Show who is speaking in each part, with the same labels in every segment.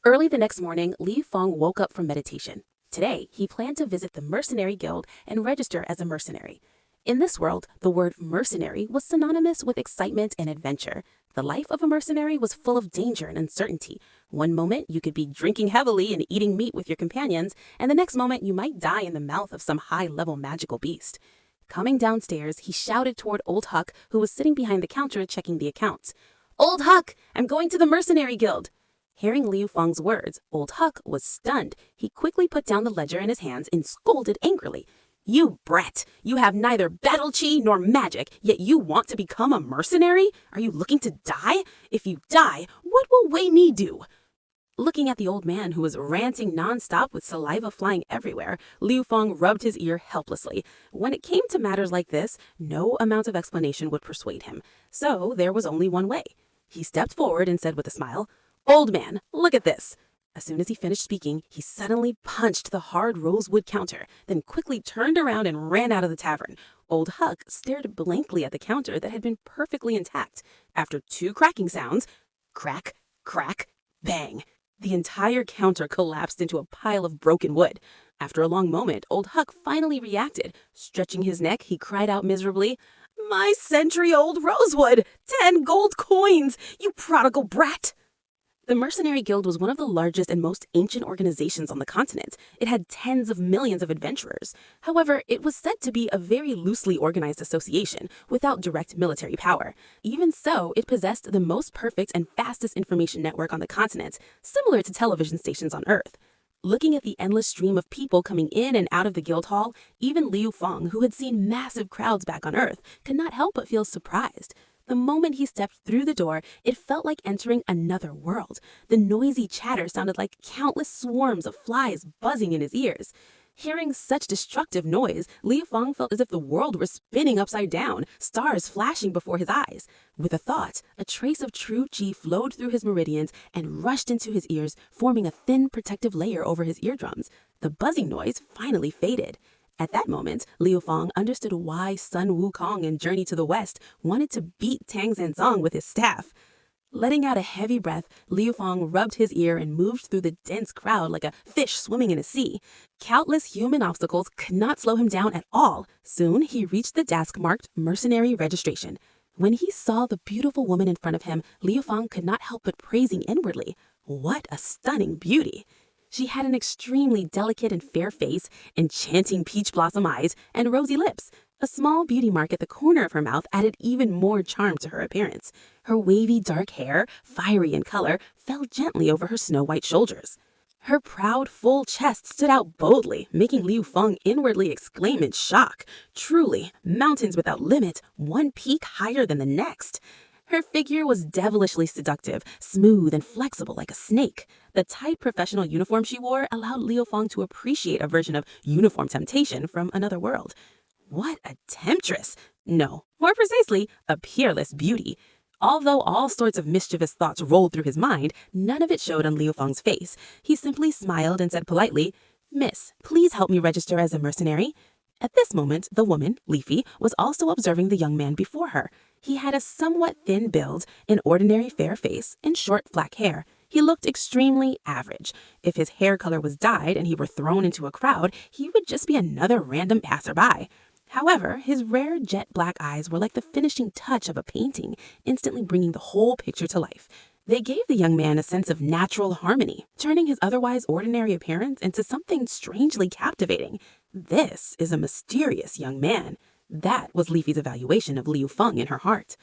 Speaker 1: Early the next morning, Li Feng woke up from meditation. Today, he planned to visit the Mercenary Guild and register as a mercenary. In this world, the word mercenary was synonymous with excitement and adventure. The life of a mercenary was full of danger and uncertainty. One moment, you could be drinking heavily and eating meat with your companions, and the next moment, you might die in the mouth of some high-level magical beast. Coming downstairs, he shouted toward Old Huck, who was sitting behind the counter checking the accounts. "Old Huck, I'm going to the Mercenary Guild." Hearing Liu Feng's words, Old Huck was stunned. He quickly put down the ledger in his hands and scolded angrily. "You brat! You have neither battle chi nor magic, yet you want to become a mercenary? Are you looking to die? If you die, what will Wei Ni do?" Looking at the old man who was ranting nonstop with saliva flying everywhere, Liu Feng rubbed his ear helplessly. When it came to matters like this, no amount of explanation would persuade him. So there was only one way. He stepped forward and said with a smile, "Old man, look at this." As soon as he finished speaking, he suddenly punched the hard rosewood counter, then quickly turned around and ran out of the tavern. Old Huck stared blankly at the counter that had been perfectly intact. After two cracking sounds, crack, crack, bang, the entire counter collapsed into a pile of broken wood. After a long moment, Old Huck finally reacted. Stretching his neck, he cried out miserably, "My century-old rosewood! 10 gold coins! You prodigal brat!" The Mercenary Guild was one of the largest and most ancient organizations on the continent. It had tens of millions of adventurers. However, it was said to be a very loosely organized association without direct military power. Even so, it possessed the most perfect and fastest information network on the continent, similar to television stations on Earth. Looking at the endless stream of people coming in and out of the guild hall, even Liu Feng, who had seen massive crowds back on Earth, could not help but feel surprised. The moment he stepped through the door, it felt like entering another world. The noisy chatter sounded like countless swarms of flies buzzing in his ears. Hearing such destructive noise, Liu Feng felt as if the world were spinning upside down, stars flashing before his eyes. With a thought, a trace of true chi flowed through his meridians and rushed into his ears, forming a thin protective layer over his eardrums. The buzzing noise finally faded. At that moment, Liu Feng understood why Sun Wukong in Journey to the West wanted to beat Tang Zhanzong with his staff. Letting out a heavy breath, Liu Feng rubbed his ear and moved through the dense crowd like a fish swimming in a sea. Countless human obstacles could not slow him down at all. Soon, he reached the desk marked Mercenary Registration. When he saw the beautiful woman in front of him, Liu Feng could not help but praising inwardly. What a stunning beauty! She had an extremely delicate and fair face, enchanting peach blossom eyes, and rosy lips. A small beauty mark at the corner of her mouth added even more charm to her appearance. Her wavy dark hair, fiery in color, fell gently over her snow-white shoulders. Her proud, full chest stood out boldly, making Liu Feng inwardly exclaim in shock. Truly, mountains without limit, one peak higher than the next. Her figure was devilishly seductive, smooth and flexible like a snake. The tight professional uniform she wore allowed Liu Feng to appreciate a version of uniform temptation from another world. What a temptress! No, more precisely, a peerless beauty. Although all sorts of mischievous thoughts rolled through his mind, none of it showed on Liu Feng's face. He simply smiled and said politely, "Miss, please help me register as a mercenary." At this moment, the woman, Leafy, was also observing the young man before her. He had a somewhat thin build, an ordinary fair face, and short black hair. He looked extremely average. If his hair color was dyed and he were thrown into a crowd, he would just be another random passerby. However, his rare jet black eyes were like the finishing touch of a painting, instantly bringing the whole picture to life. They gave the young man a sense of natural harmony, turning his otherwise ordinary appearance into something strangely captivating. This is a mysterious young man. That was Leafy's evaluation of Liu Feng in her heart.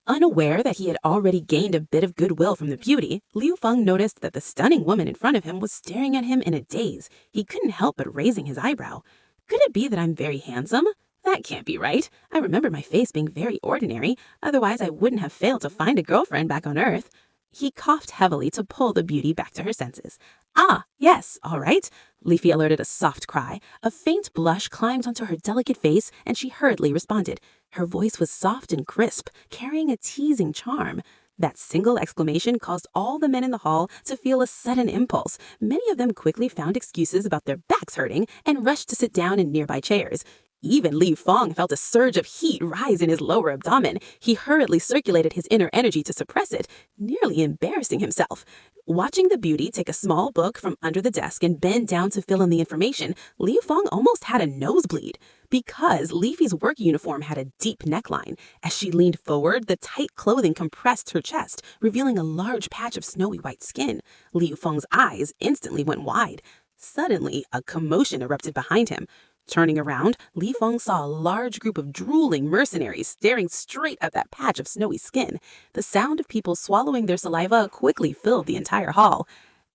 Speaker 1: Unaware that he had already gained a bit of goodwill from the beauty, Liu Feng noticed that the stunning woman in front of him was staring at him in a daze. He couldn't help but raising his eyebrow. Could it be that I'm very handsome? That can't be right. I remember my face being very ordinary, otherwise I wouldn't have failed to find a girlfriend back on Earth. He coughed heavily to pull the beauty back to her senses. "Ah, yes, all right." Leafy alerted a soft cry. A faint blush climbed onto her delicate face, and she hurriedly responded. Her voice was soft and crisp, carrying a teasing charm. That single exclamation caused all the men in the hall to feel a sudden impulse. Many of them quickly found excuses about their backs hurting and rushed to sit down in nearby chairs. Even Li Fang felt a surge of heat rise in his lower abdomen. He hurriedly circulated his inner energy to suppress it, nearly embarrassing himself. Watching the beauty take a small book from under the desk and bend down to fill in the information, Li Fang almost had a nosebleed. Because Leafy's work uniform had a deep neckline, as she leaned forward, the tight clothing compressed her chest, revealing a large patch of snowy white skin. Li Fang's eyes instantly went wide. Suddenly, a commotion erupted behind him. Turning around, Li Feng saw a large group of drooling mercenaries staring straight at that patch of snowy skin. The sound of people swallowing their saliva quickly filled the entire hall.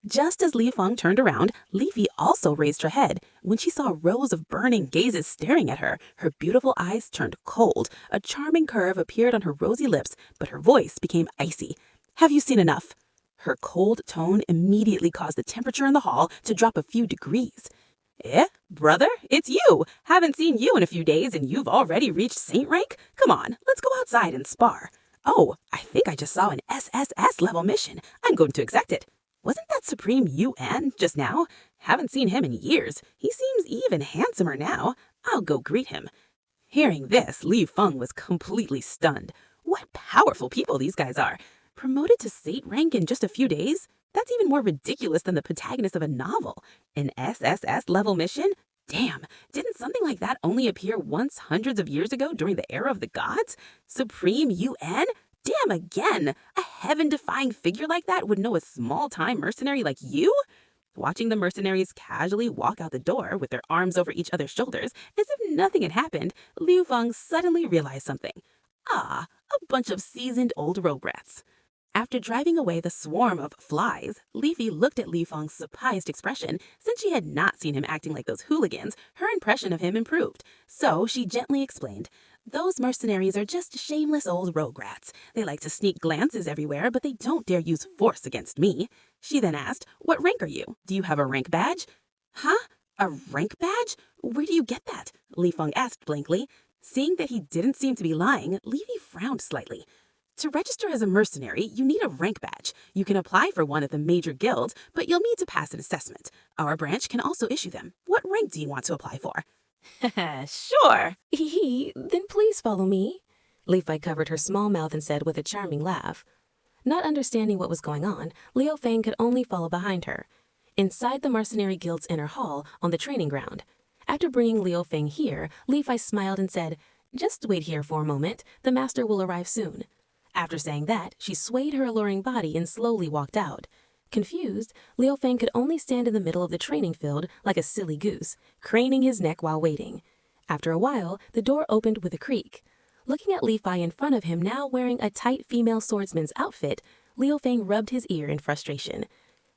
Speaker 1: Just as Li Feng turned around, Leafy also raised her head. When she saw rows of burning gazes staring at her, her beautiful eyes turned cold. A charming curve appeared on her rosy lips, but her voice became icy. "Have you seen enough?" Her cold tone immediately caused the temperature in the hall to drop a few degrees. "Eh, brother, it's you. Haven't seen you in a few days and you've already reached saint rank? Come on, let's go outside and spar. Oh, I think I just saw an SSS level mission. I'm going to exec it. Wasn't that Supreme UN just now? Haven't seen him in years. He seems even handsomer now. I'll go greet him." Hearing this, Li Feng was completely stunned. What powerful people these guys are. Promoted to saint rank in just a few days? That's even more ridiculous than the protagonist of a novel. An SSS level mission? Damn, didn't something like that only appear once hundreds of years ago during the era of the gods? Supreme UN? Damn again! A heaven-defying figure like that would know a small-time mercenary like you? Watching the mercenaries casually walk out the door with their arms over each other's shoulders as if nothing had happened, Liu Feng suddenly realized something. Ah, a bunch of seasoned old rogue rats. After driving away the swarm of flies, Leafy looked at Li Feng's surprised expression. Since she had not seen him acting like those hooligans, her impression of him improved. So she gently explained, "Those mercenaries are just shameless old rogue rats. They like to sneak glances everywhere, but they don't dare use force against me." She then asked, "What rank are you? Do you have a rank badge?" "Huh? A rank badge? Where do you get that?" Li Feng asked blankly. Seeing that he didn't seem to be lying, Leafy frowned slightly. "To register as a mercenary, you need a rank badge. You can apply for one at the major guilds, but you'll need to pass an assessment. Our branch can also issue them. What rank do you want to apply for?" "Sure."
Speaker 2: Then please follow me." Leafy covered her small mouth and said with a charming laugh. Not understanding what was going on, Liu Feng could only follow behind her. Inside the mercenary guild's inner hall on the training ground. After bringing Liu Feng here, Leafy smiled and said, "Just wait here for a moment. The master will arrive soon." After saying that, she swayed her alluring body and slowly walked out. Confused, Liu Feng could only stand in the middle of the training field like a silly goose, craning his neck while waiting. After a while, the door opened with a creak. Looking at Li Fei in front of him now wearing a tight female swordsman's outfit, Liu Feng rubbed his ear in frustration.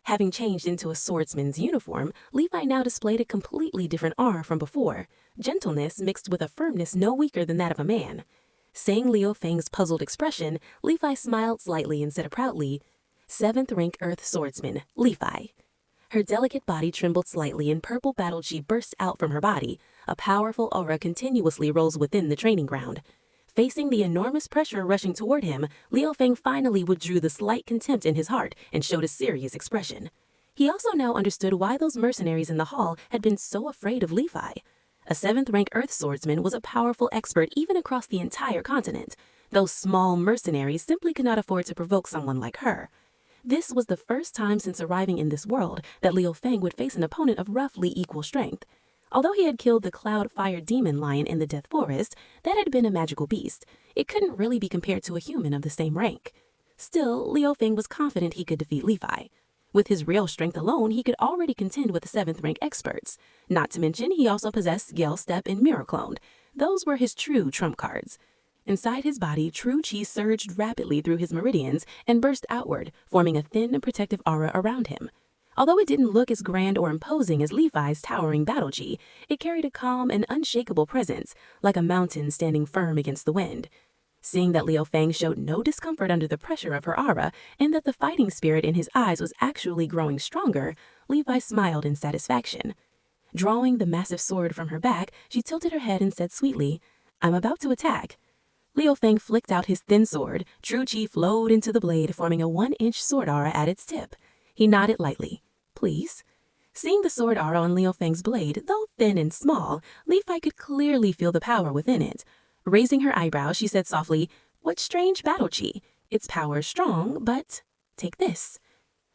Speaker 2: Having changed into a swordsman's uniform, Li Fei now displayed a completely different aura from before, gentleness mixed with a firmness no weaker than that of a man. Seeing Liu Feng's puzzled expression, Li Fei smiled slightly and said proudly, "7th rank Earth Swordsman, Li Fei." Her delicate body trembled slightly and purple battle chi burst out from her body. A powerful aura continuously rose within the training ground. Facing the enormous pressure rushing toward him, Liu Feng finally withdrew the slight contempt in his heart and showed a serious expression. He also now understood why those mercenaries in the hall had been so afraid of Li Fei. A 7th rank Earth Swordsman was a powerful expert even across the entire continent. Those small mercenaries simply could not afford to provoke someone like her. This was the first time since arriving in this world that Liu Feng would face an opponent of roughly equal strength. Although he had killed the Cloud Fire Demon Lion in the Death Forest, that had been a magical beast. It couldn't really be compared to a human of the same rank. Still, Liu Feng was confident he could defeat Li Fei. With his real strength alone, he could already contend with the 7th rank experts. Not to mention, he also possessed Gale Step and Mirror Clone. Those were his true trump cards. Inside his body, true chi surged rapidly through his meridians and burst outward, forming a thin and protective aura around him. Although it didn't look as grand or imposing as Li Fei's towering battle chi, it carried a calm and unshakable presence, like a mountain standing firm against the wind. Seeing that Liu Feng showed no discomfort under the pressure of her aura, and that the fighting spirit in his eyes was actually growing stronger, Li Fei smiled in satisfaction. Drawing the massive sword from her back, she tilted her head and said sweetly, "I'm about to attack." Liu Feng flicked out his thin sword. True chi flowed into the blade, forming a 1-inch sword aura at its tip. He nodded lightly. "Please." Seeing the sword aura on Liu Feng's blade, though thin and small, Li Fei could clearly feel the power within it. Raising her eyebrows, she said softly, "What strange battle chi? Its power is strong, but take this."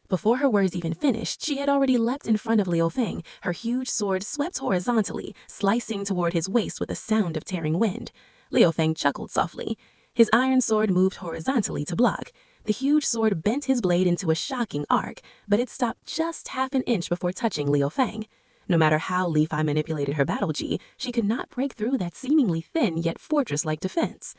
Speaker 2: Before her words even finished, she had already leapt in front of Liu Feng, her huge sword swept horizontally, slicing toward his waist with a sound of tearing wind. Liu Feng chuckled softly. His iron sword moved horizontally to block. The huge sword bent his blade into a shocking arc, but it stopped just half an inch before touching Liu Feng. No matter how Li Fei manipulated her battle chi, she could not break through that seemingly thin yet fortress-like defense.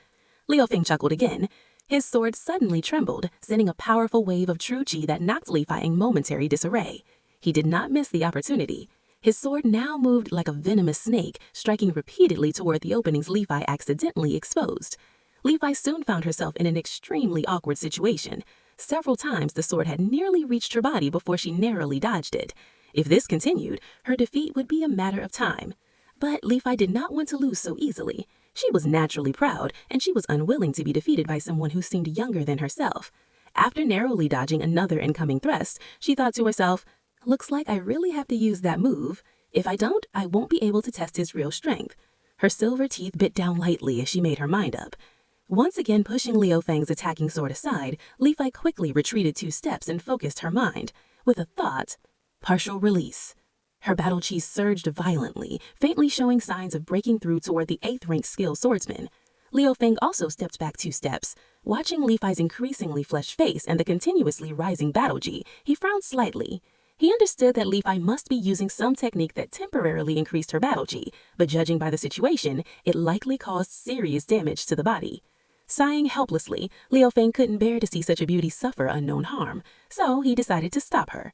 Speaker 2: Liu Feng chuckled again. His sword suddenly trembled, sending a powerful wave of true chi that knocked Li Fei in momentary disarray. He did not miss the opportunity. His sword now moved like a venomous snake, striking repeatedly toward the openings Li Fei accidentally exposed. Li Fei soon found herself in an extremely awkward situation. Several times the sword had nearly reached her body before she narrowly dodged it. If this continued, her defeat would be a matter of time. But Li Fei did not want to lose so easily. She was naturally proud, and she was unwilling to be defeated by someone who seemed younger than herself. After narrowly dodging another incoming thrust, she thought to herself, "Looks like I really have to use that move. If I don't, I won't be able to test his real strength." Her silver teeth bit down lightly as she made her mind up. Once again pushing Liu Feng's attacking sword aside, Li Fei quickly retreated 2 steps and focused her mind. With a thought, partial release. Her battle chi surged violently, faintly showing signs of breaking through toward the 8th-ranked skilled swordsman. Liu Feng also stepped back 2 steps. Watching Li Fei's increasingly flushed face and the continuously rising battle chi, he frowned slightly. He understood that Li Fei must be using some technique that temporarily increased her battle chi, but judging by the situation, it likely caused serious damage to the body. Sighing helplessly, Liu Feng couldn't bear to see such a beauty suffer unknown harm, so he decided to stop her.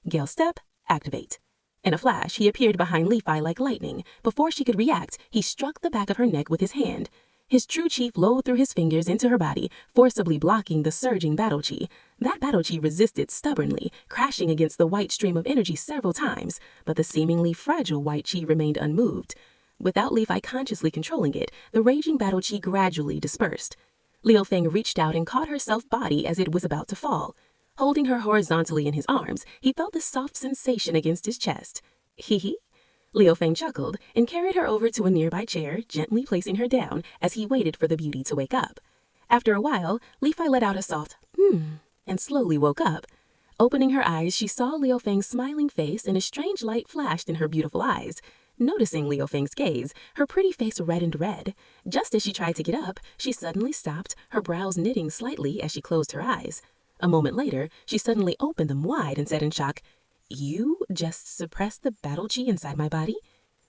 Speaker 2: Gale Step, activate. In a flash, he appeared behind Li Fei like lightning. Before she could react, he struck the back of her neck with his hand. His true chi flowed through his fingers into her body, forcibly blocking the surging battle chi. That battle chi resisted stubbornly, crashing against the white stream of energy several times, but the seemingly fragile white chi remained unmoved. Without Li Fei consciously controlling it, the raging battle chi gradually dispersed. Liu Feng reached out and caught her self-body as it was about to fall. Holding her horizontally in his arms, he felt a soft sensation against his chest. Hee. Liu Feng chuckled and carried her over to a nearby chair, gently placing her down as he waited for the beauty to wake up. After a while, Li Fei let out a soft, and slowly woke up. Opening her eyes, she saw Liu Feng's smiling face and a strange light flashed in her beautiful eyes. Noticing Liu Feng's gaze, her pretty face reddened red. Just as she tried to get up, she suddenly stopped, her brows knitting slightly as she closed her eyes. A moment later, she suddenly opened them wide and said in shock, "You just suppressed the battle chi inside my body?"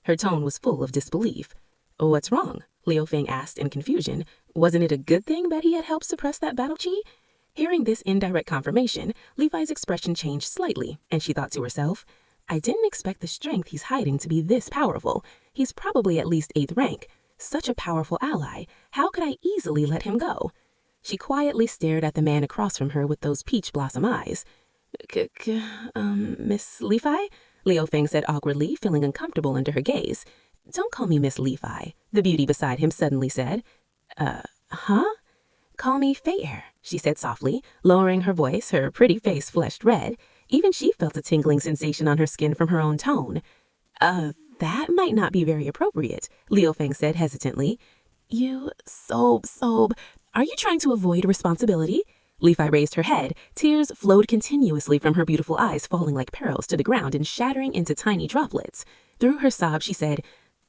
Speaker 2: Her tone was full of disbelief. "What's wrong?" Liu Feng asked in confusion. Wasn't it a good thing that he had helped suppress that battle chi? Hearing this indirect confirmation, Li Fei's expression changed slightly, and she thought to herself, "I didn't expect the strength he's hiding to be this powerful. He's probably at least 8th rank. Such a powerful ally. How could I easily let him go?" She quietly stared at the man across from her with those peach blossom eyes. Miss Li Fei?" Liu Feng said awkwardly, feeling uncomfortable under her gaze. "Don't call me Miss Li Fei," the beauty beside him suddenly said. Huh? "Call me Fair," she said softly, lowering her voice, her pretty face flushed red. Even she felt a tingling sensation on her skin from her own tone. That might not be very appropriate," Liu Feng said hesitantly. "You sob. Are you trying to avoid responsibility?" Li Fei raised her head. Tears flowed continuously from her beautiful eyes, falling like pearls to the ground and shattering into tiny droplets. Through her sob, she said,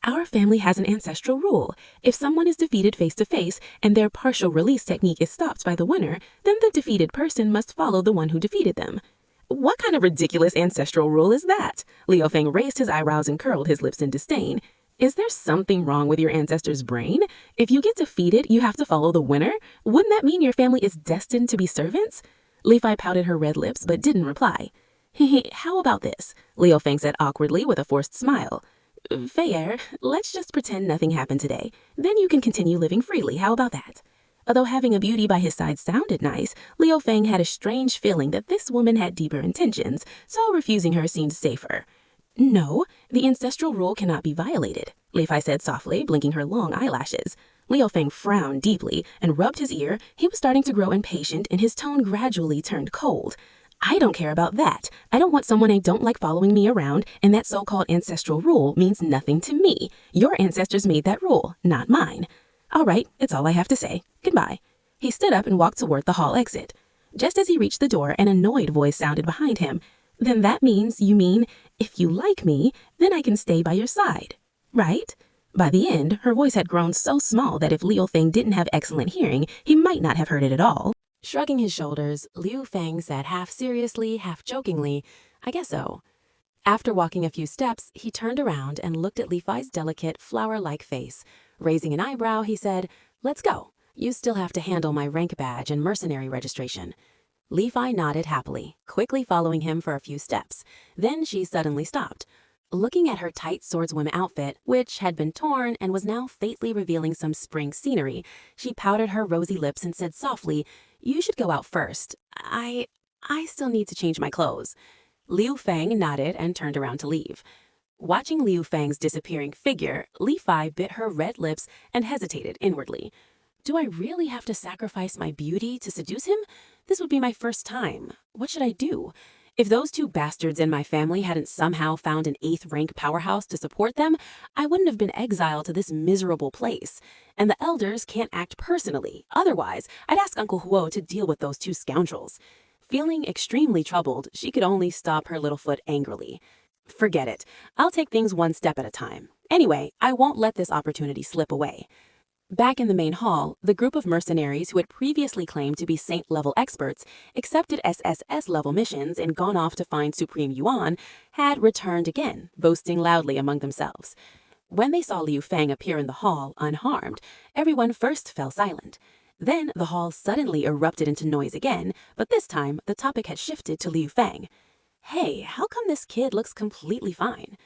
Speaker 2: "Our family has an ancestral rule. If someone is defeated face to face and their partial release technique is stopped by the winner, then the defeated person must follow the one who defeated them." "What kind of ridiculous ancestral rule is that?" Liu Feng raised his eyebrows and curled his lips in disdain. "Is there something wrong with your ancestors' brain? If you get defeated, you have to follow the winner? Wouldn't that mean your family is destined to be servants?" Li Fei pouted her red lips but didn't reply. "How about this?" Liu Feng said awkwardly with a forced smile. "Fair, let's just pretend nothing happened today. Then you can continue living freely. How about that?" Although having a beauty by his side sounded nice, Liu Feng had a strange feeling that this woman had deeper intentions, so refusing her seemed safer. "No, the ancestral rule cannot be violated," Li Fei said softly, blinking her long eyelashes. Liu Feng frowned deeply and rubbed his ear. He was starting to grow impatient and his tone gradually turned cold. I don't care about that. I don't want someone I don't like following me around, and that so-called ancestral rule means nothing to me. Your ancestors made that rule, not mine. All right, it's all I have to say. Goodbye. He stood up and walked toward the hall exit. Just as he reached the door, an annoyed voice sounded behind him. Then that means you mean, if you like me, then I can stay by your side, right? By the end, her voice had grown so small that if Liu Feng didn't have excellent hearing, he might not have heard it at all. Shrugging his shoulders, Liu Feng said half seriously, half jokingly, I guess so. After walking a few steps, he turned around and looked at Li Fai's delicate, flower-like face. Raising an eyebrow, he said, Let's go. You still have to handle my rank badge and mercenary registration. Li Fai nodded happily, quickly following him for a few steps. Then she suddenly stopped. Looking at her tight swordswoman outfit, which had been torn and was now faintly revealing some spring scenery, she pouted her rosy lips and said softly, You should go out first. I still need to change my clothes. Liu Feng nodded and turned around to leave. Watching Liu Feng's disappearing figure, Li Fai bit her red lips and hesitated inwardly. Do I really have to sacrifice my beauty to seduce him? This would be my first time. What should I do? If those two bastards in my family hadn't somehow found an 8th rank powerhouse to support them, I wouldn't have been exiled to this miserable place. And the elders can't act personally. Otherwise, I'd ask Uncle Huo to deal with those two scoundrels. Feeling extremely troubled, she could only stop her little foot angrily. Forget it. I'll take things one step at a time. Anyway, I won't let this opportunity slip away. Back in the main hall, the group of mercenaries who had previously claimed to be Saint-level experts, accepted SSS-level missions, and gone off to find Supreme Yuan, had returned again, boasting loudly among themselves. When they saw Liu Feng appear in the hall, unharmed, everyone first fell silent. Then the hall suddenly erupted into noise again, but this time the topic had shifted to Liu Feng. Hey, how come this kid looks completely fine?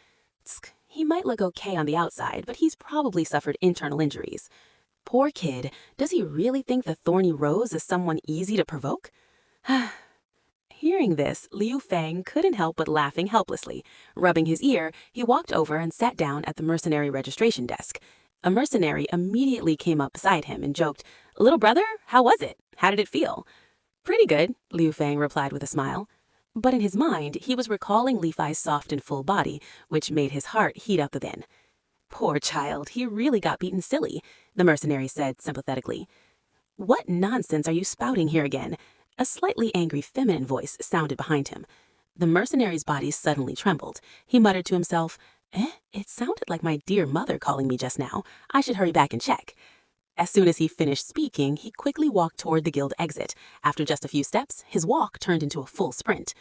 Speaker 2: Tsk, he might look okay on the outside, but he's probably suffered internal injuries. Poor kid, does he really think the thorny rose is someone easy to provoke? Hearing this, Liu Feng couldn't help but laughing helplessly. Rubbing his ear, he walked over and sat down at the mercenary registration desk. A mercenary immediately came up beside him and joked, Little brother, how was it? How did it feel? Pretty good, Liu Feng replied with a smile. But in his mind, he was recalling Li Fai's soft and full body, which made his heart heat up within. Poor child, he really got beaten silly, the mercenary said sympathetically. What nonsense are you spouting here again? A slightly angry feminine voice sounded behind him. The mercenary's body suddenly trembled. He muttered to himself, It sounded like my dear mother calling me just now. I should hurry back and check. As soon as he finished speaking, he quickly walked toward the guild exit. After just a few steps, his walk turned into a full sprint.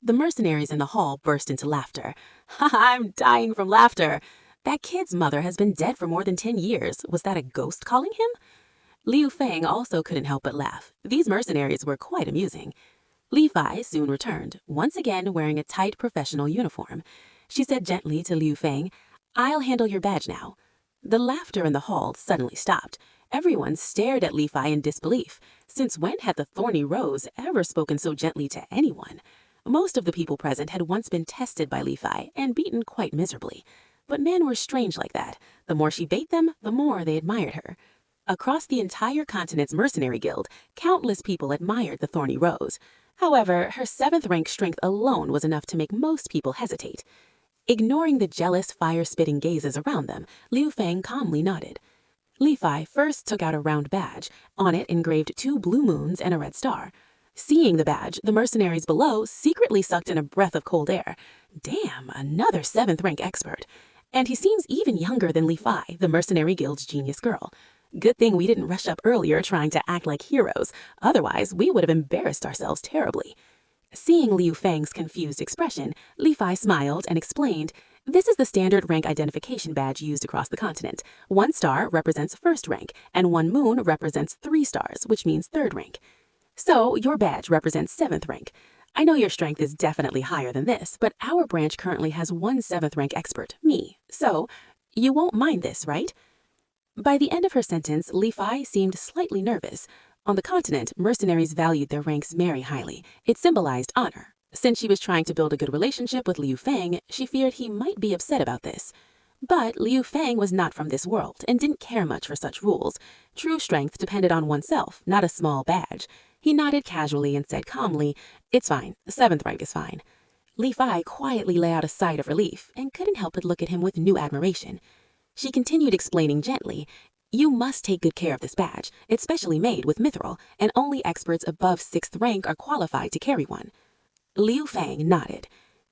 Speaker 2: The mercenaries in the hall burst into laughter. I'm dying from laughter. That kid's mother has been dead for more than 10 years. Was that a ghost calling him? Liu Feng also couldn't help but laugh. These mercenaries were quite amusing. Li Fai soon returned, once again wearing a tight professional uniform. She said gently to Liu Feng, I'll handle your badge now. The laughter in the hall suddenly stopped. Everyone stared at Li Fai in disbelief. Since when had the thorny rose ever spoken so gently to anyone? Most of the people present had once been tested by Li Fai and beaten quite miserably. But men were strange like that. The more she bait them, the more they admired her. Across the entire continent's mercenary guild, countless people admired the thorny rose. However, her 7th rank strength alone was enough to make most people hesitate. Ignoring the jealous, fire-spitting gazes around them, Liu Feng calmly nodded. Li Fai first took out a round badge. On it engraved 2 blue moons and a red star. Seeing the badge, the mercenaries below secretly sucked in a breath of cold air. Damn, another 7th rank expert. And he seems even younger than Li Fai, the mercenary guild's genius girl. Good thing we didn't rush up earlier trying to act like heroes. Otherwise, we would have embarrassed ourselves terribly. Seeing Liu Feng's confused expression, Li Fai smiled and explained, This is the standard rank identification badge used across the continent. 1 star represents 1st rank, and 1 moon represents 3 stars, which means 3rd rank. So, your badge represents 7th rank. I know your strength is definitely higher than this, but our branch currently has 1 7th rank expert, me. So, you won't mind this, right? By the end of her sentence, Li Fai seemed slightly nervous. On the continent, mercenaries valued their ranks very highly. It symbolized honor. Since she was trying to build a good relationship with Liu Feng, she feared he might be upset about this. But Liu Feng was not from this world and didn't care much for such rules. True strength depended on oneself, not a small badge.
Speaker 1: He nodded casually and said calmly, "It's fine. The 7th rank is fine." Li Fai quietly let out a sigh of relief and couldn't help but look at him with new admiration. She continued explaining gently, "You must take good care of this badge. It's specially made with mithril, and only experts above 6th rank are qualified to carry one." Liu Fang nodded.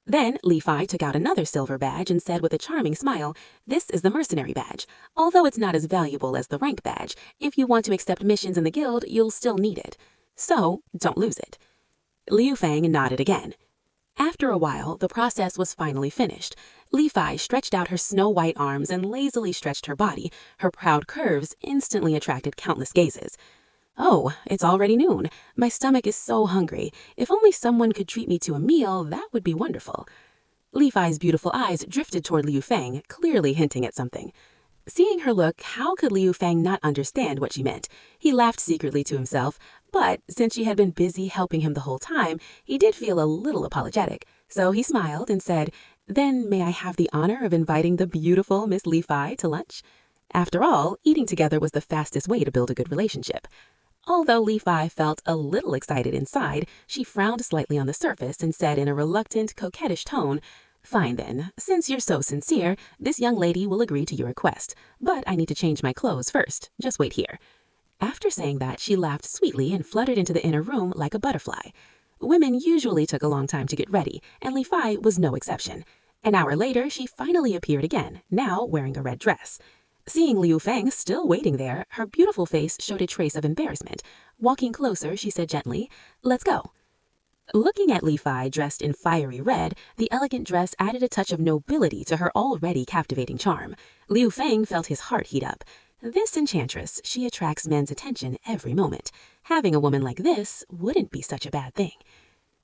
Speaker 1: Then Li Fai took out another silver badge and said with a charming smile, "This is the mercenary badge. Although it's not as valuable as the rank badge, if you want to accept missions in the guild, you'll still need it. So don't lose it." Liu Fang nodded again. After a while, the process was finally finished. Li Fai stretched out her snow-white arms and lazily stretched her body. Her proud curves instantly attracted countless gazes. "Oh, it's already noon. My stomach is so hungry. If only someone could treat me to a meal, that would be wonderful." Li Fai's beautiful eyes drifted toward Liu Fang, clearly hinting at something. Seeing her look, how could Liu Fang not understand what she meant? He laughed secretly to himself, but since she had been busy helping him the whole time, he did feel a little apologetic. So he smiled and said, "Then may I have the honor of inviting the beautiful Miss Li Fai to lunch?" After all, eating together was the fastest way to build a good relationship. Although Li Fai felt a little excited inside, she frowned slightly on the surface and said in a reluctant, coquettish tone, "Fine then, since you're so sincere, this young lady will agree to your request. But I need to change my clothes first. Just wait here." After saying that, she laughed sweetly and fluttered into the inner room like a butterfly. Women usually took a long time to get ready, and Li Fai was no exception. An hour later, she finally appeared again, now wearing a red dress. Seeing Liu Fang still waiting there, her beautiful face showed a trace of embarrassment. Walking closer, she said gently, "Let's go." Looking at Li Fai dressed in fiery red, the elegant dress added a touch of nobility to her already captivating charm. Liu Fang felt his heart heat up. This enchantress, she attracts men's attention every moment. Having a woman like this wouldn't be such a bad thing.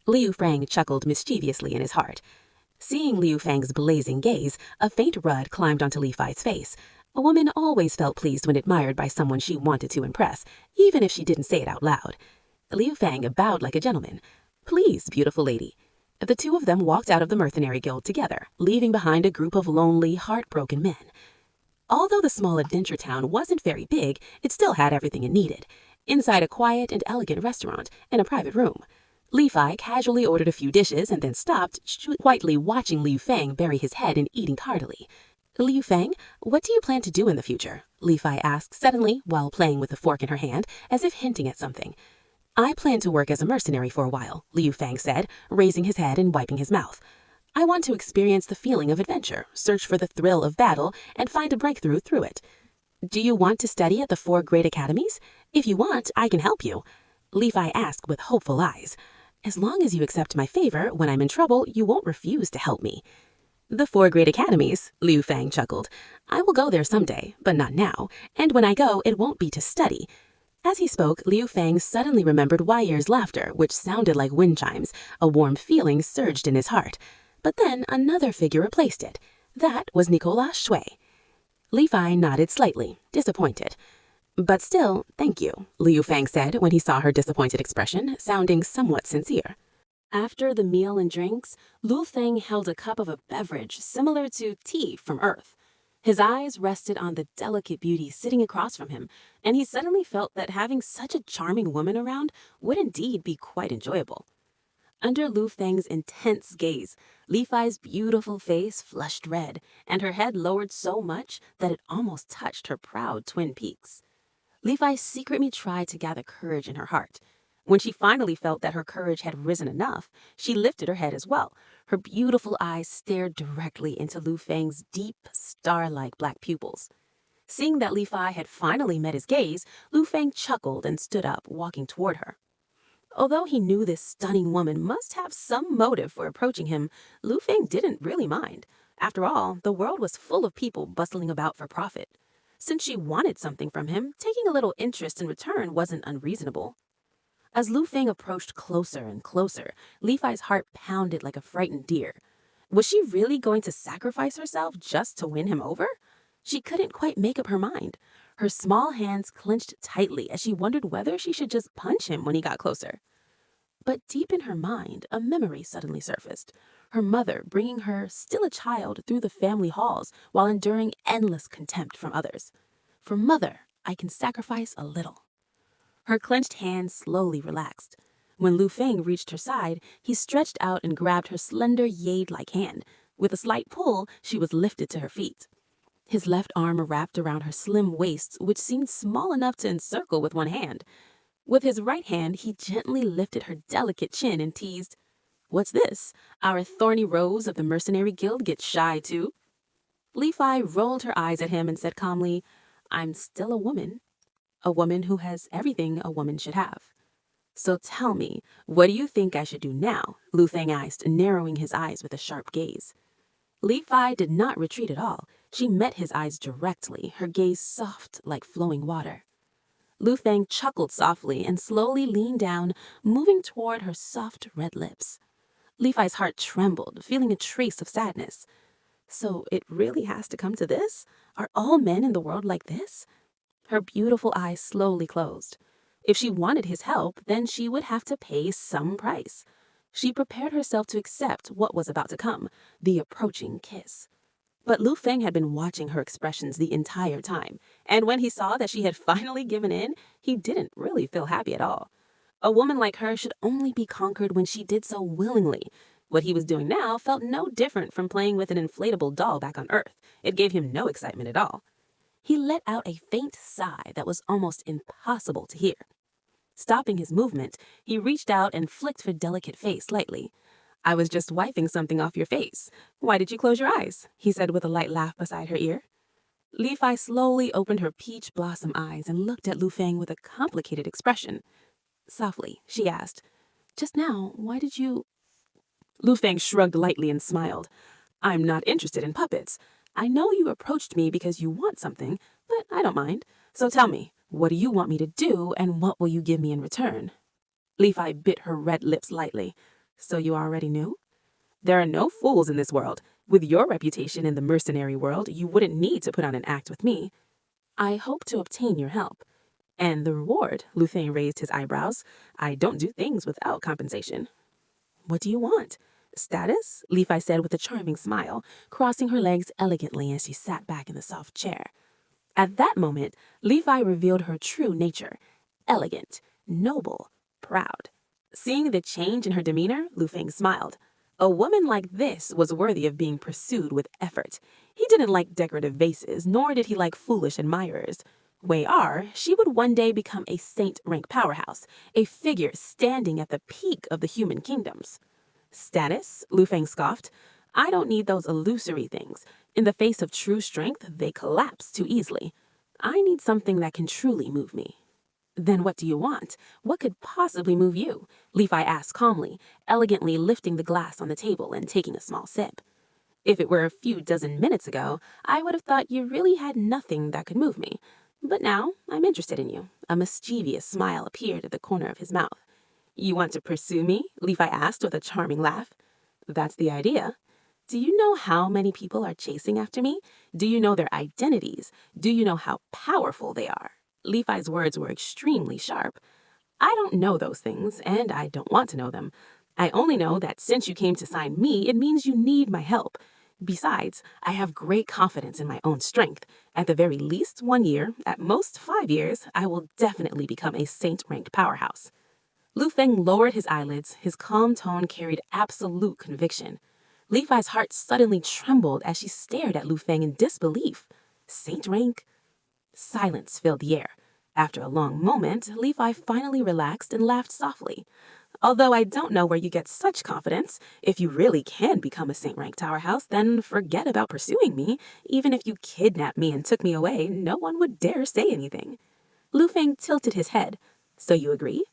Speaker 1: Liu Fang chuckled mischievously in his heart. Seeing Liu Fang's blazing gaze, a faint rud climbed onto Li Fai's face. A woman always felt pleased when admired by someone she wanted to impress, even if she didn't say it out loud. Liu Fang bowed like a gentleman. "Please, beautiful lady." The two of them walked out of the mercenary guild together, leaving behind a group of lonely, heartbroken men. Although the small adventure town wasn't very big, it still had everything it needed. Inside a quiet and elegant restaurant and a private room. Li Fai casually ordered a few dishes and then stopped, quietly watching Liu Fang bury his head and eating heartily. "Liu Fang, what do you plan to do in the future?" Li Fai asked suddenly while playing with the fork in her hand, as if hinting at something. "I plan to work as a mercenary for a while," Liu Fang said, raising his head and wiping his mouth. "I want to experience the feeling of adventure, search for the thrill of battle, and find a breakthrough through it." "Do you want to study at the 4 great academies? If you want, I can help you," Li Fai asked with hopeful eyes. "As long as you accept my favor, when I'm in trouble, you won't refuse to help me." "The 4 great academies," Liu Fang chuckled. "I will go there someday, but not now, and when I go, it won't be to study." As he spoke, Liu Fang suddenly remembered Weiyer's laughter, which sounded like wind chimes. A warm feeling surged in his heart. But then another figure replaced it. That was Nicolas Shui. Li Fai nodded slightly, disappointed. "But still, thank you," Liu Fang said when he saw her disappointed expression, sounding somewhat sincere. After the meal and drinks, Liu Fang held a cup of a beverage similar to tea from Earth. His eyes rested on the delicate beauty sitting across from him, and he suddenly felt that having such a charming woman around would indeed be quite enjoyable. Under Liu Fang's intense gaze, Li Fai's beautiful face flushed red, and her head lowered so much that it almost touched her proud twin peaks. Li Fai secretly tried to gather courage in her heart. When she finally felt that her courage had risen enough, she lifted her head as well. Her beautiful eyes stared directly into Liu Fang's deep, star-like black pupils. Seeing that Li Fai had finally met his gaze, Liu Fang chuckled and stood up, walking toward her. Although he knew this stunning woman must have some motive for approaching him, Liu Fang didn't really mind. After all, the world was full of people bustling about for profit. Since she wanted something from him, taking a little interest in return wasn't unreasonable. As Liu Fang approached closer and closer, Li Fai's heart pounded like a frightened deer. Was she really going to sacrifice herself just to win him over? She couldn't quite make up her mind. Her small hands clenched tightly as she wondered whether she should just punch him when he got closer. But deep in her mind, a memory suddenly surfaced. Her mother bringing her, still a child, through the family halls while enduring endless contempt from others. For mother, I can sacrifice a little. Her clenched hand slowly relaxed. When Lu Feng reached her side, he stretched out and grabbed her slender jade-like hand. With a slight pull, she was lifted to her feet. His left arm wrapped around her slim waist, which seemed small enough to encircle with one hand. With his right hand, he gently lifted her delicate chin and teased, "What's this? Our thorny rose of the Mercenary Guild gets shy too?" Li Fai rolled her eyes at him and said calmly, "I'm still a woman who has everything a woman should have." "So tell me, what do you think I should do now?" Lu Feng asked, narrowing his eyes with a sharp gaze. Li Fai did not retreat at all. She met his eyes directly, her gaze soft like flowing water. Lu Feng chuckled softly and slowly leaned down, moving toward her soft red lips. Li Fai's heart trembled, feeling a trace of sadness. So it really has to come to this? Are all men in the world like this? Her beautiful eyes slowly closed. If she wanted his help, then she would have to pay some price. She prepared herself to accept what was about to come, the approaching kiss. But Lu Feng had been watching her expressions the entire time, and when he saw that she had finally given in, he didn't really feel happy at all. A woman like her should only be conquered when she did so willingly. What he was doing now felt no different from playing with an inflatable doll back on Earth. It gave him no excitement at all. He let out a faint sigh that was almost impossible to hear. Stopping his movement, he reached out and flicked her delicate face lightly. "I was just wiping something off your face. Why did you close your eyes?" he said with a light laugh beside her ear. Li Fai slowly opened her peach blossom eyes and looked at Lu Feng with a complicated expression. Softly, she asked, "Just now, why did you—" Lu Feng shrugged lightly and smiled. "I'm not interested in puppets. I know you approached me because you want something, but I don't mind. So tell me, what do you want me to do, and what will you give me in return?" Li Fai bit her red lips lightly. "So you already knew?" "There are no fools in this world. With your reputation in the mercenary world, you wouldn't need to put on an act with me. I hope to obtain your help." "And the reward?" Lu Feng raised his eyebrows. "I don't do things without compensation." "What do you want?" "Status?" Li Fai said with a charming smile, crossing her legs elegantly as she sat back in the soft chair. At that moment, Li Fai revealed her true nature: elegant, noble, proud. Seeing the change in her demeanor, Lu Feng smiled. A woman like this was worthy of being pursued with effort. He didn't like decorative vases, nor did he like foolish admirers. Wei Er, she would one day become a saint-rank powerhouse, a figure standing at the peak of the human kingdoms. "Status?" Lu Feng scoffed. "I don't need those illusory things. In the face of true strength, they collapse too easily. I need something that can truly move me." "Then what do you want? What could possibly move you?" Li Fai asked calmly, elegantly lifting the glass on the table and taking a small sip. "If it were a few dozen minutes ago, I would have thought you really had nothing that could move me. But now, I'm interested in you." A mischievous smile appeared at the corner of his mouth. "You want to pursue me?" Li Fai asked with a charming laugh. "That's the idea. Do you know how many people are chasing after me? Do you know their identities? Do you know how powerful they are?" Li Fai's words were extremely sharp. "I don't know those things, and I don't want to know them. I only know that since you came to sign me, it means you need my help. Besides, I have great confidence in my own strength. At the very least 1 year, at most 5 years, I will definitely become a saint-ranked powerhouse." Lu Feng lowered his eyelids. His calm tone carried absolute conviction. Li Fai's heart suddenly trembled as she stared at Lu Feng in disbelief. Saint rank? Silence filled the air. After a long moment, Li Fai finally relaxed and laughed softly. "Although I don't know where you get such confidence. If you really can become a saint rank powerhouse, then forget about pursuing me. Even if you kidnapped me and took me away, no one would dare say anything." Lu Feng tilted his head. "So you agree?"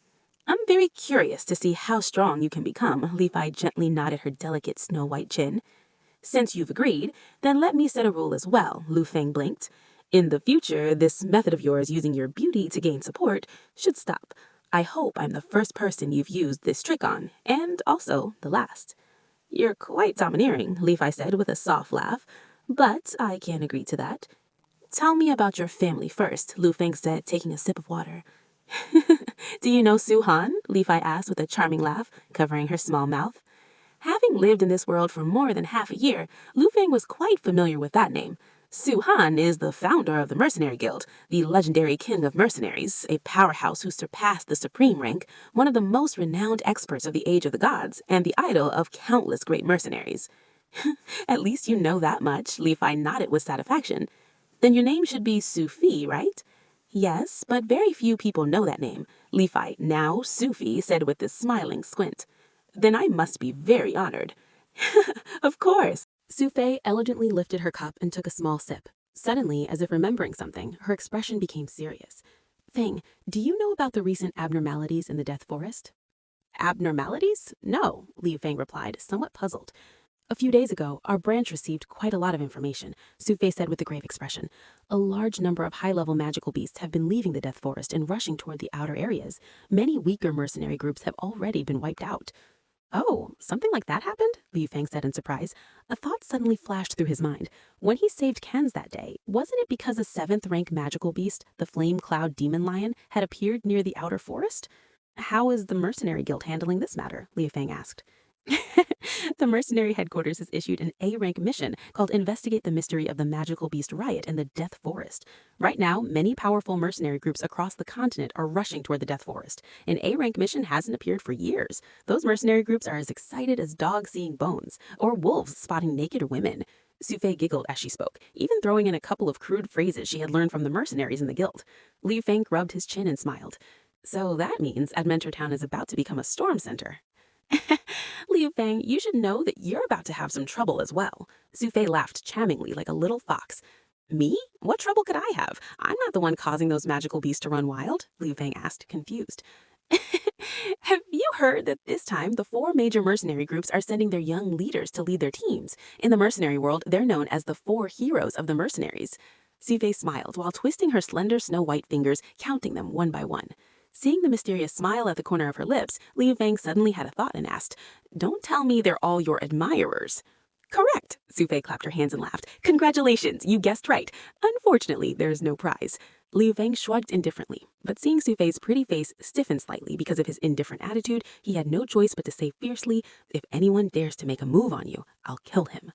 Speaker 1: "I'm very curious to see how strong you can become." Li Fai gently nodded her delicate snow-white chin. "Since you've agreed, then let me set a rule as well." Lu Feng blinked. "In the future, this method of yours using your beauty to gain support should stop. I hope I'm the first person you've used this trick on, and also the last." "You're quite domineering," Li Fai said with a soft laugh, "but I can agree to that." "Tell me about your family first," Lu Feng said, taking a sip of water. "Do you know Su Han?" Li Fai asked with a charming laugh, covering her small mouth. Having lived in this world for more than half a year, Lu Feng was quite familiar with that name. Su Han is the founder of the Mercenary Guild, the legendary king of mercenaries, a powerhouse who surpassed the supreme rank, one of the most renowned experts of the Age of the Gods, and the idol of countless great mercenaries. At least you know that much, Li Fei nodded with satisfaction. Then your name should be Su Fi, right? Yes, but very few people know that name, Li Fei, now Sufi, said with a smiling squint. Then I must be very honored. Of course. Su Fei elegantly lifted her cup and took a small sip. Suddenly, as if remembering something, her expression became serious. Feng, do you know about the recent abnormalities in the Death Forest? Abnormalities? No, Liu Feng replied, somewhat puzzled. A few days ago, our branch received quite a lot of information, Su Fei said with a grave expression. A large number of high-level magical beasts have been leaving the Death Forest and rushing toward the outer areas. Many weaker mercenary groups have already been wiped out. Oh, something like that happened? Liu Feng said in surprise. A thought suddenly flashed through his mind. When he saved Ken's that day, wasn't it because a 7th-rank magical beast, the Flame Cloud Demon Lion, had appeared near the outer forest? How is the Mercenary Guild handling this matter? Liu Feng asked. The mercenary headquarters has issued an A-rank mission called Investigate the Mystery of the Magical Beast Riot in the Death Forest. Right now, many powerful mercenary groups across the continent are rushing toward the Death Forest. An A-rank mission hasn't appeared for years. Those mercenary groups are as excited as dogs seeing bones, or wolves spotting naked women. Su Fei giggled as she spoke, even throwing in a couple of crude phrases she had learned from the mercenaries in the guild. Liu Feng rubbed his chin and smiled. So that means Adventure Town is about to become a storm center. Liu Feng, you should know that you're about to have some trouble as well. Su Fei laughed charmingly like a little fox. Me? What trouble could I have? I'm not the one causing those magical beasts to run wild, Liu Feng asked, confused. Have you heard that this time the 4 major mercenary groups are sending their young leaders to lead their teams? In the mercenary world, they're known as the 4 heroes of the mercenaries. Su Fei smiled while twisting her slender snow-white fingers, counting them one by one. Seeing the mysterious smile at the corner of her lips, Liu Feng suddenly had a thought and asked, Don't tell me they're all your admirers. Correct, Su Fei clapped her hands and laughed. Congratulations, you guessed right. Unfortunately, there's no prize. Liu Feng shrugged indifferently, but seeing Su Fei's pretty face stiffen slightly because of his indifferent attitude, he had no choice but to say fiercely, If anyone dares to make a move on you, I'll kill him.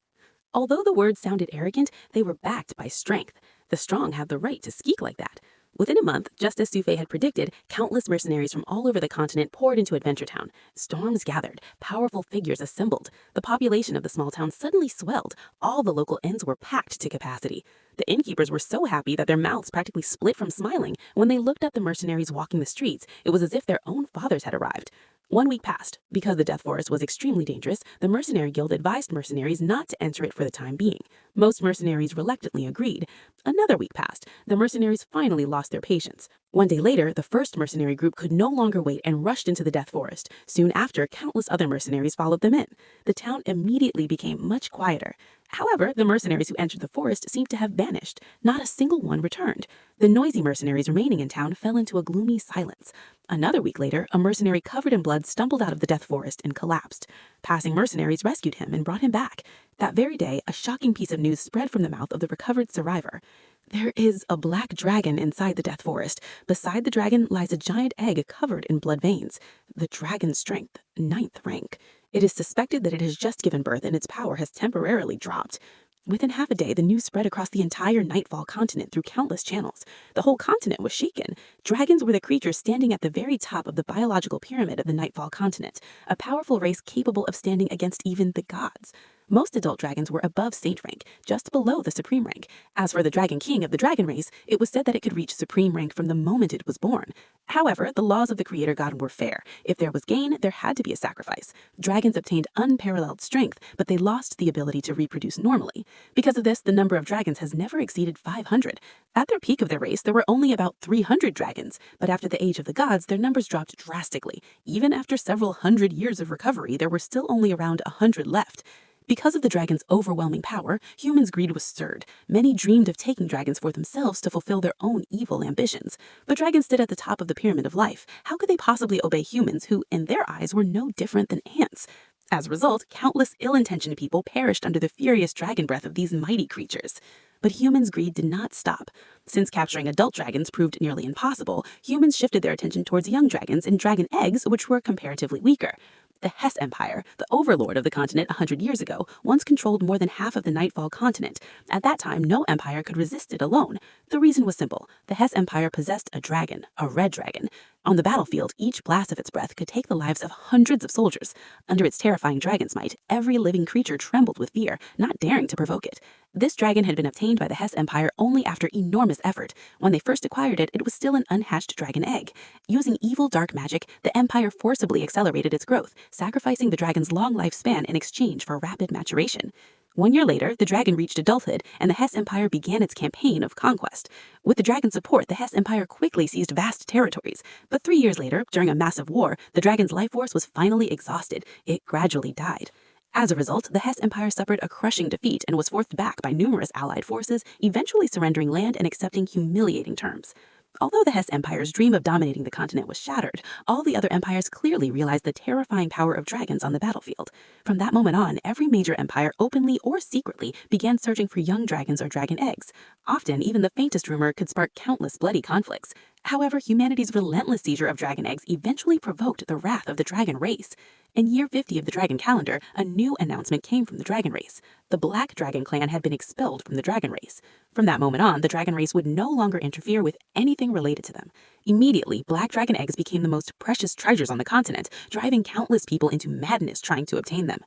Speaker 1: Although the words sounded arrogant, they were backed by strength. The strong have the right to speak like that. Within a month, just as Su Fei had predicted, countless mercenaries from all over the continent poured into Adventure Town. Storms gathered, powerful figures assembled. The population of the small town suddenly swelled. All the local inns were packed to capacity. The innkeepers were so happy that their mouths practically split from smiling. When they looked at the mercenaries walking the streets, it was as if their own fathers had arrived. 1 week passed. Because the Death Forest was extremely dangerous, the Mercenary Guild advised mercenaries not to enter it for the time being. Most mercenaries reluctantly agreed. Another week passed. The mercenaries finally lost their patience. 1 day later, the first mercenary group could no longer wait and rushed into the Death Forest. Soon after, countless other mercenaries followed them in. The town immediately became much quieter. However, the mercenaries who entered the forest seemed to have vanished. Not a single one returned. The noisy mercenaries remaining in town fell into a gloomy silence. Another week later, a mercenary covered in blood stumbled out of the Death Forest and collapsed. Passing mercenaries rescued him and brought him back. That very day, a shocking piece of news spread from the mouth of the recovered survivor. There is a black dragon inside the Death Forest. Beside the dragon lies a giant egg covered in blood veins. The dragon's strength, 9th rank. It is suspected that it has just given birth and its power has temporarily dropped. Within half a day, the news spread across the entire Nightfall continent through countless channels. The whole continent was shaken. Dragons were the creatures standing at the very top of the biological pyramid of the Nightfall continent, a powerful race capable of standing against even the gods. Most adult dragons were above Saint rank, just below the Supreme rank. As for the Dragon King of the dragon race, it was said that it could reach Supreme rank from the moment it was born. However, the laws of the Creator God were fair. If there was gain, there had to be a sacrifice. Dragons obtained unparalleled strength, but they lost the ability to reproduce normally. Because of this, the number of dragons has never exceeded 500. At their peak of their race, there were only about 300 dragons, but after the Age of the Gods, their numbers dropped drastically. Even after several hundred years of recovery, there were still only around 100 left. Because of the dragon's overwhelming power, humans' greed was stirred. Many dreamed of taking dragons for themselves to fulfill their own evil ambitions. But dragons stood at the top of the pyramid of life. How could they possibly obey humans who, in their eyes, were no different than ants? As a result, countless ill-intentioned people perished under the furious dragon breath of these mighty creatures. But humans' greed did not stop. Since capturing adult dragons proved nearly impossible, humans shifted their attention towards young dragons and dragon eggs, which were comparatively weaker. The Hess Empire, the overlord of the continent 100 years ago, once controlled more than half of the Nightfall continent. At that time, no empire could resist it alone. The reason was simple. The Hess Empire possessed a dragon, a red dragon. On the battlefield, each blast of its breath could take the lives of hundreds of soldiers. Under its terrifying dragon's might, every living creature trembled with fear, not daring to provoke it. This dragon had been obtained by the Hess Empire only after enormous effort. When they first acquired it, it was still an unhatched dragon egg. Using evil dark magic, the Empire forcibly accelerated its growth, sacrificing the dragon's long lifespan in exchange for rapid maturation. 1 year later, the dragon reached adulthood, and the Hess Empire began its campaign of conquest. With the dragon's support, the Hess Empire quickly seized vast territories. But 3 years later, during a massive war, the dragon's life force was finally exhausted. It gradually died. As a result, the Hess Empire suffered a crushing defeat and was forced back by numerous allied forces, eventually surrendering land and accepting humiliating terms. Although the Hess Empire's dream of dominating the continent was shattered, all the other empires clearly realized the terrifying power of dragons on the battlefield. From that moment on, every major empire openly or secretly began searching for young dragons or dragon eggs. Often, even the faintest rumor could spark countless bloody conflicts. However, humanity's relentless seizure of dragon eggs eventually provoked the wrath of the dragon race. In year 50 of the dragon calendar, a new announcement came from the dragon race. The Black Dragon clan had been expelled from the dragon race. From that moment on, the dragon race would no longer interfere with anything related to them. Immediately, black dragon eggs became the most precious treasures on the continent, driving countless people into madness trying to obtain them.